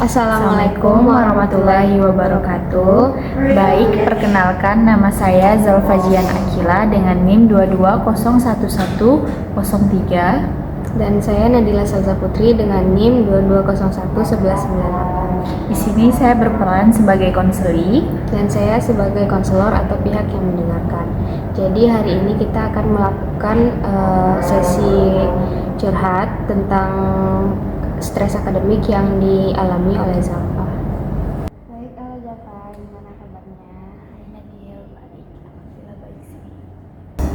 Assalamualaikum warahmatullahi wabarakatuh. Baik, perkenalkan nama saya Zalfajian Akila dengan NIM 22011103. Dan saya Nadila Salza Putri dengan NIM 22011198. Di sini saya berperan sebagai konseli dan saya sebagai konselor atau pihak yang mendengarkan. Jadi hari ini kita akan melakukan sesi curhat tentang stres akademik yang dialami oleh Zalfa. Baik, Zalfa, gimana kabarnya?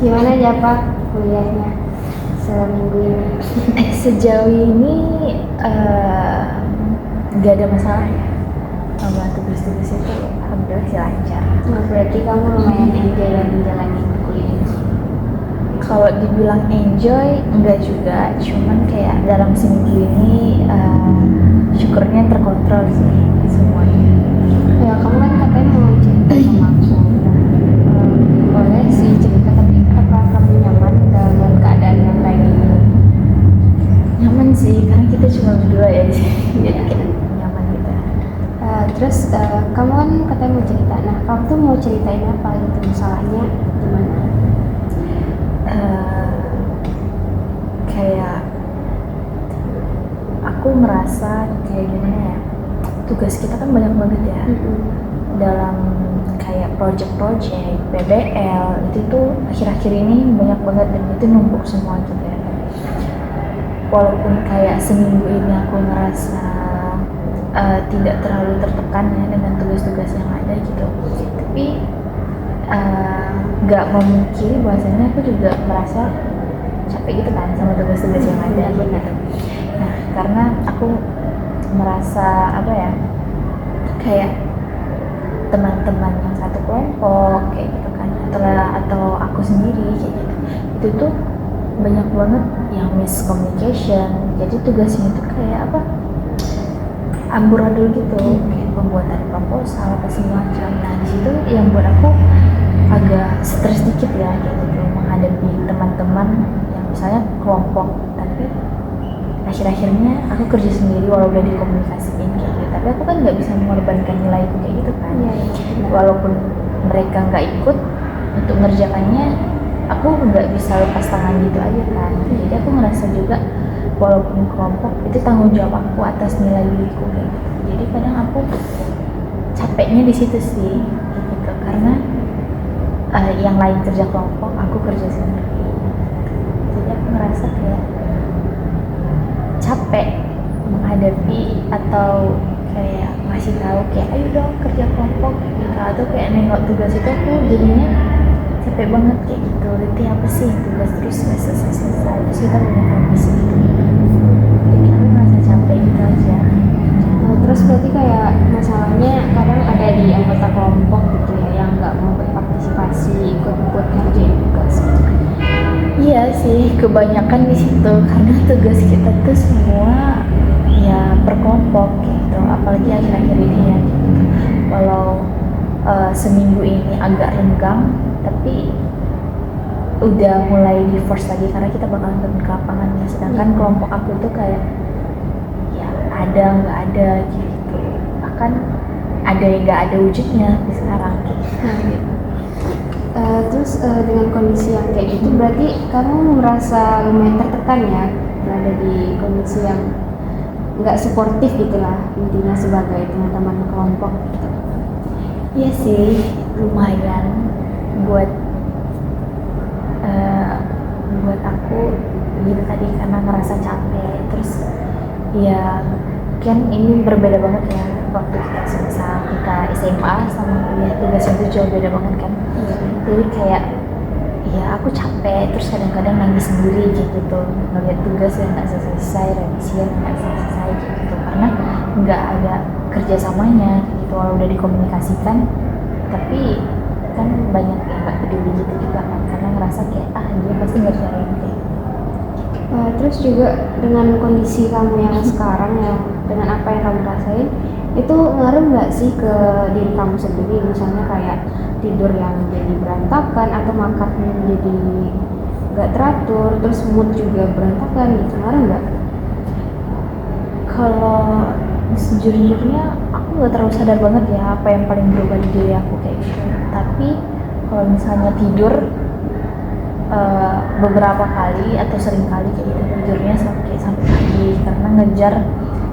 Gimana Zalfa kuliahnya seminggu ini? Sejauh ini nggak ada masalah ya. Sama tugas-tugas itu alhamdulillah sih lancar. Nah, berarti kamu lumayan enjoy dan menjalani kuliah. Kalau dibilang enjoy enggak juga, cuman kayak dalam seminggu ini syukurnya terkontrol sih semuanya. Ya, kamu kan katanya mau cerita sama aku. Boleh sih cerita, tapi apa kamu nyaman dengan keadaan yang kayak gini? Nyaman sih, karena kita cuma berdua ya, jadi kayak nyaman gitu. Terus kamu kan katanya mau cerita. Nah, kamu tuh mau ceritain apa gitu, masalahnya gimana? Kayak aku merasa kayak gimana ya, tugas kita kan banyak banget ya. Dalam kayak project-project, PBL itu tuh akhir-akhir ini banyak banget dan itu numpuk semua gitu ya. Walaupun kayak seminggu ini aku ngerasa tidak terlalu tertekan ya dengan tugas-tugas yang ada gitu, tapi nggak memungkiri bahwasanya aku juga merasa capek gitu kan sama tugas-tugas yang ada gitu. Nah, karena aku merasa apa ya, kayak teman-teman yang satu kelompok kayak gitu kan, atau aku sendiri kayak gitu, itu tuh banyak banget yang miscommunication. Jadi tugasnya itu kayak apa, amburadul gitu, kayak pembuatan proposal apa semacam. Nah, di situ yang buat aku agak stres dikit ya kayak gitu, menghadapi teman-teman yang misalnya kelompok, tapi akhir-akhirnya aku kerja sendiri walau udah dikomunikasiin kayak gitu, tapi aku kan nggak bisa mengorbankan nilaiku kayak gitu kan. Walaupun mereka nggak ikut untuk ngerjakannya, aku nggak bisa lepas tangan gitu aja kan. Jadi aku ngerasa juga walaupun kelompok itu tanggung jawab aku atas nilai diriku kayak gitu. Jadi kadang aku capeknya di situ sih gitu, karena yang lain kerja kelompok, aku kerja sendiri. Jadi aku ngerasa kayak capek menghadapi atau kayak ngasih tahu kayak ayo dong kerja kelompok gitu, atau kayak nengok tugas itu aku jadinya capek banget kayak gitu. Nanti apa sih tugas terus nggak selesai, terus kita banyak ambisi gitu. Jadi aku merasa capek gitu aja. Terus berarti kayak masalahnya kadang ada di anggota kelompok gitu ya, yang nggak mau berpartisipasi, ikut-ikut ngerjain tugas. Iya sih, kebanyakan di situ karena tugas kita tuh semua ya per kelompok gitu, apalagi akhir-akhir ini ya gitu. Walau seminggu ini agak renggang, tapi udah mulai di force lagi karena kita bakalan turun ke lapangan ya. Sedangkan kelompok aku tuh kayak ya ada nggak ada gitu, bahkan ada yang nggak ada wujudnya di sekarang gitu. Terus dengan kondisi yang kayak gitu, berarti kamu merasa lumayan tertekan ya, berada di kondisi yang nggak suportif gitulah intinya sebagai teman-teman kelompok gitu. Iya sih, lumayan buat aku gitu tadi, karena ngerasa capek. Terus ya kan ini berbeda banget ya, waktu kita semasa kita SMA sama kuliah tugasnya itu jauh beda banget kan. Jadi kayak ya aku capek, terus kadang-kadang nangis sendiri gitu ngeliat tugas yang nggak selesai, revisi yang nggak selesai gitu, karena nggak ada kerjasamanya gitu. Walau udah dikomunikasikan, tapi kan banyak yang nggak peduli gitu juga kan, karena ngerasa kayak dia pasti ngerjain kayak. Terus juga dengan kondisi kamu yang sekarang, yang dengan apa yang kamu rasain, itu ngaruh nggak sih ke diri kamu sendiri? Misalnya kayak tidur yang jadi berantakan atau makan jadi nggak teratur, terus mood juga berantakan gitu, ngaruh nggak? Kalau Sejujurnya aku nggak terlalu sadar banget ya apa yang paling berubah di diri aku kayak gitu. Tapi kalau misalnya tidur beberapa kali atau sering kali kayak gitu tidurnya sampai pagi karena ngejar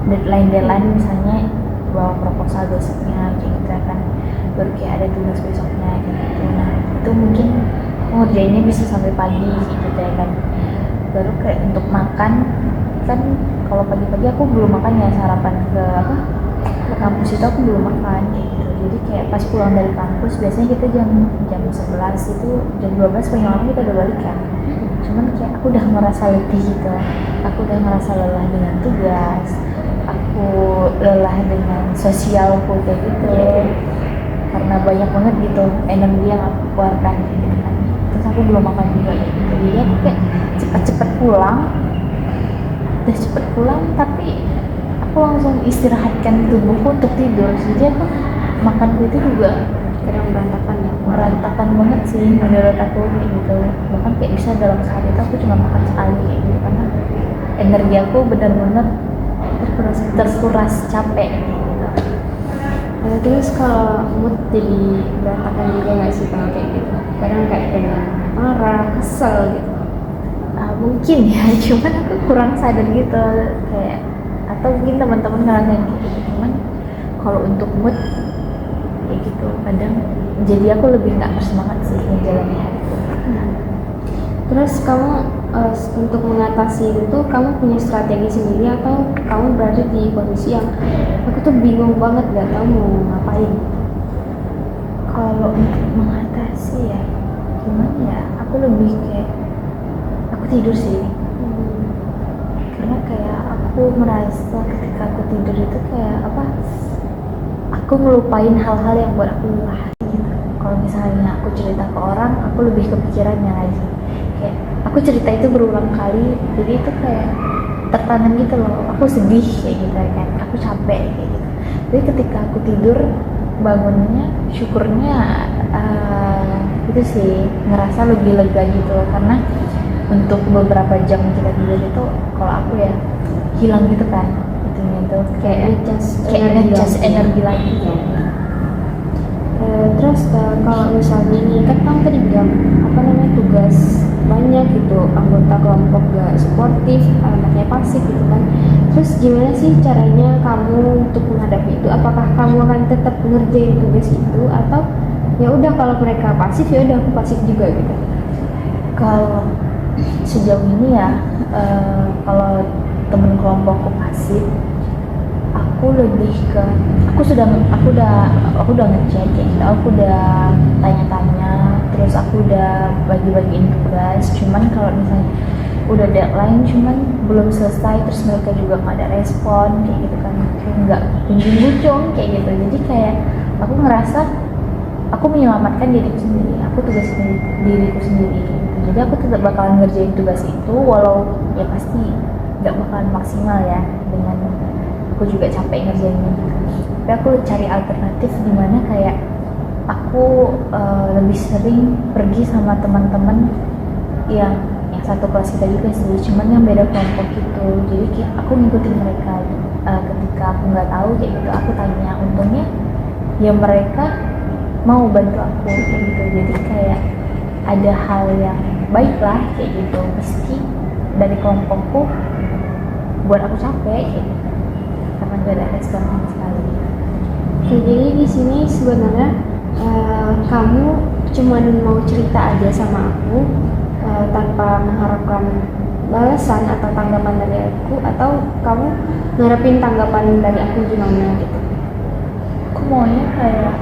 deadline misalnya bawa proposal besoknya kayak gitu kan, baru kayak ada tugas besoknya kayak gitu. Nah itu mungkin aku ngerjainnya bisa sampai pagi gitu ya kan. Baru kayak untuk makan kan, kalau pagi-pagi aku belum makan ya, sarapan ke kampus itu aku belum makan kayak gitu. Jadi kayak pas pulang dari kampus biasanya kita jam 11 itu, jam 12 paling lama kita udah balik kan. Cuman kayak aku udah ngerasa letih gitu, aku udah ngerasa lelah dengan tugas, aku lelah dengan sosialku kayak gitu, karena banyak banget gitu energi yang aku keluarkan gitu kan. Terus aku belum makan juga kayak gitu, jadi aku kayak cepet-cepet pulang, udah cepet pulang tapi aku langsung istirahatkan tubuhku untuk tidur. Jadi aku makanku itu juga kadang berantakan banget sih menurut aku kayak gitu. Bahkan kayak bisa dalam sehari itu aku cuma makan sekali kayak gitu, karena energi aku benar-benar terkuras capek gitu. Terus kalau mood jadi berantakan juga nggak sih kalau kayak gitu? Kadang kayak pengen marah, kesel gitu. Mungkin ya, cuman aku kurang sadar gitu kayak, atau mungkin teman-teman ngerasain gitu. Cuman kalau untuk mood kayak gitu kadang jadi aku lebih nggak bersemangat sih menjalani hariku. Terus kamu untuk mengatasi itu kamu punya strategi sendiri atau kamu berada di kondisi yang aku tuh bingung banget gak tahu mau ngapain? Kalau untuk mengatasi ya gimana ya, aku lebih kayak aku tidur sih. Karena kayak aku merasa ketika aku tidur itu kayak aku ngelupain hal-hal yang buat aku lelah gitu. Kalau misalnya aku cerita ke orang, aku lebih kepikirannya lagi. Kayak aku cerita itu berulang kali, jadi itu kayak tertanam gitu loh. Aku sedih kayak gitu kan, aku capek kayak gitu. Tapi ketika aku tidur, bangunnya syukurnya itu sih ngerasa lebih lega gitu loh. Karena untuk beberapa jam kita tidur itu, kalau aku ya hilang gitu kan, itu kayak ngecas energi lagi ya. Terus kalau misalnya ini kan kamu tadi bilang tugas banyak gitu, anggota kelompok gak sportif, anaknya pasif gitu kan. Terus gimana sih caranya kamu untuk menghadapi itu? Apakah kamu akan tetap ngerjain tugas itu atau ya udah kalau mereka pasif ya udah aku pasif juga gitu? Kalau sejauh ini ya, kalau temen kelompokku pasif, aku lebih ke aku udah ngecek ya, aku udah tanya-tanya, terus aku udah bagi-bagiin tugas. Cuman kalau misalnya udah deadline cuman belum selesai, terus mereka juga nggak ada respon kayak gitu kan, nggak kunjung kayak gitu. Jadi kayak aku ngerasa aku menyelamatkan diriku sendiri, aku tugasin diriku sendiri kayak gitu. Jadi aku tetap bakalan ngerjain tugas itu, walau ya pasti nggak bakalan maksimal ya, dengan aku juga capek ngerjainnya gitu. Tapi aku cari alternatif di mana kayak aku lebih sering pergi sama teman-teman yang satu kelas kita juga sih, cuman yang beda kelompok gitu. Jadi kayak aku ngikutin mereka, ketika aku nggak tahu kayak gitu aku tanya, untungnya ya mereka mau bantu aku kayak gitu. Jadi kayak ada hal yang baik lah kayak gitu, meski dari kelompokku buat aku capek kayak gitu, karena gak ada respon sama sekali. Oke, jadi di sini sebenarnya kamu cuman mau cerita aja sama aku tanpa mengharapkan balasan atau tanggapan dari aku, atau kamu ngarepin tanggapan dari aku gimana gitu? Aku maunya kayak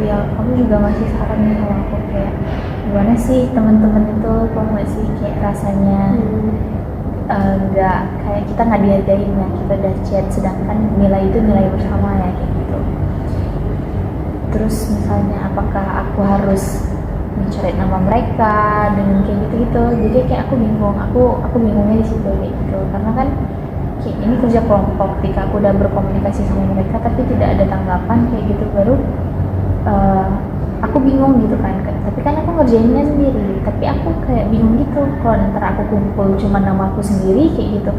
ya kamu juga ngasih saran nih sama aku, kayak gimana sih teman-teman itu, kamu nggak sih kayak rasanya nggak kayak kita nggak dihargain ya, kita udah chat sedangkan nilai itu nilai bersama ya kayak gitu. Terus misalnya apakah aku harus mencoret nama mereka dengan kayak gitu-gitu. Jadi kayak aku bingungnya di situ kayak gitu, karena kan kayak ini kerja kelompok, ketika aku udah berkomunikasi sama mereka tapi tidak ada tanggapan kayak gitu, baru aku bingung gitu kan. Tapi kan aku ngerjainnya sendiri, tapi aku kayak bingung gitu kalau ntar aku kumpul cuma nama aku sendiri kayak gitu,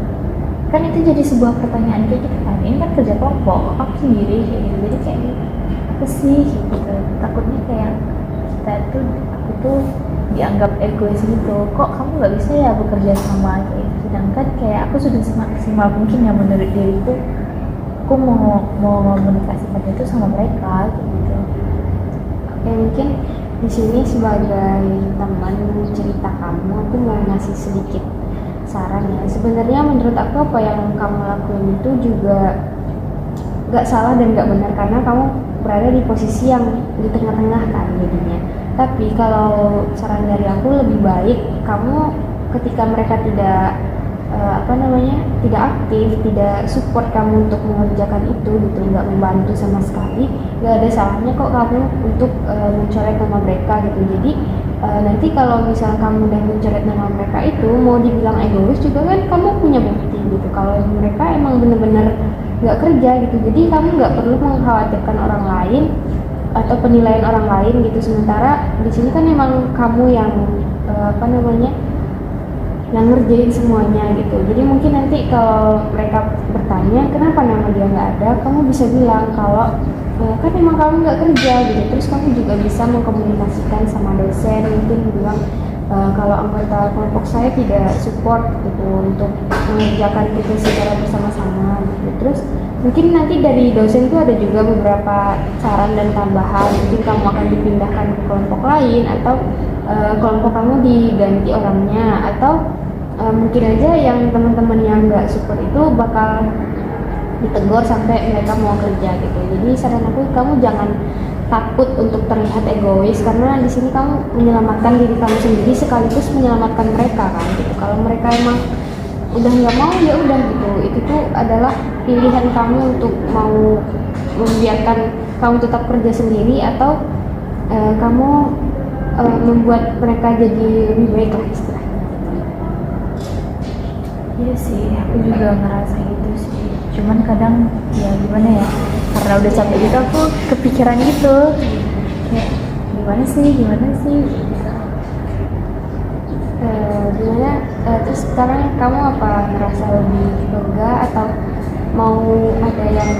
kan itu jadi sebuah pertanyaan kayak gitu kan, ini kan kerja kelompok, aku sendiri kayak gitu, jadi kayak apa sih kayak gitu, takutnya kayak kita tuh, aku tuh dianggap egois gitu, kok kamu nggak bisa ya bekerja sama kayak gitu. Sedangkan kayak aku sudah semaksimal mungkin ya menurut diriku, aku mau komunikasikan itu sama mereka kayak gitu. Oke, mungkin di sini sebagai teman cerita kamu, aku mau ngasih sedikit saran ya. Sebenarnya menurut aku apa yang kamu lakuin itu juga gak salah dan gak benar, karena kamu berada di posisi yang di tengah-tengah kan jadinya. Tapi kalau saran dari aku, lebih baik kamu ketika mereka tidak tidak aktif, tidak support kamu untuk mengerjakan itu gitu, nggak membantu sama sekali, nggak ada salahnya kok kamu untuk mencoret nama mereka gitu. Jadi nanti kalau misalnya kamu udah mencoret nama mereka itu, mau dibilang egois juga kan kamu punya bukti gitu kalau mereka emang bener-bener nggak kerja gitu. Jadi kamu nggak perlu mengkhawatirkan orang lain atau penilaian orang lain gitu. Sementara di sini kan emang kamu yang yang ngerjain semuanya gitu. Jadi mungkin nanti kalau mereka bertanya kenapa nama dia nggak ada, kamu bisa bilang kalau kan emang kamu nggak kerja gitu. Terus kamu juga bisa mengkomunikasikan sama dosen, mungkin bilang kalau anggota kelompok saya tidak support gitu untuk mengerjakan itu secara bersama-sama gitu. Terus mungkin nanti dari dosen itu ada juga beberapa saran dan tambahan, mungkin kamu akan dipindahkan ke kelompok lain, atau kelompok kamu diganti orangnya, atau mungkin aja yang teman-teman yang nggak support itu bakal ditegur sampai mereka mau kerja gitu. Jadi saran aku, kamu jangan takut untuk terlihat egois, karena di sini kamu menyelamatkan diri kamu sendiri sekaligus menyelamatkan mereka kan gitu. Kalau mereka emang udah nggak mau, ya udah gitu, itu tuh adalah pilihan kamu untuk mau membiarkan kamu tetap kerja sendiri, atau kamu membuat mereka jadi lebih baik lah istilahnya. Iya sih, aku juga ngerasa gitu sih. Cuman kadang ya gimana ya, karena udah capek gitu aku kepikiran gitu. Kayak gimana sih gitu. Terus sekarang kamu apa, ngerasa lebih lega atau mau ada yang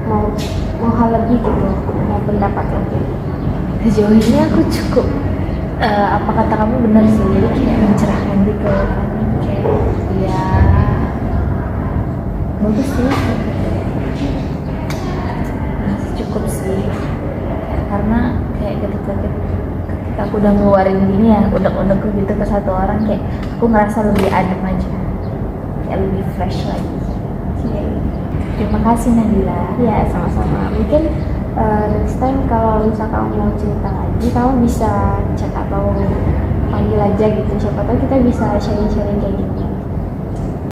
mau hal lebih gitu, mau pendapat lebih? Sejauh ini aku cukup apa kata kamu benar sih, jadi kayak mencerahkan gitu kan, kayak ya bagus sih, masih cukup sih, karena kayak ketika aku udah ngeluarin gini ya unek-unekku gitu ke satu orang, kayak aku ngerasa lebih adem aja, kayak lebih fresh lagi. Terima kasih Nabila. Ya, sama-sama. Mungkin next time kalau misal kamu mau cerita lagi, kamu bisa chat atau panggil aja gitu, siapa tahu kita bisa sharing-sharing kayak gitu.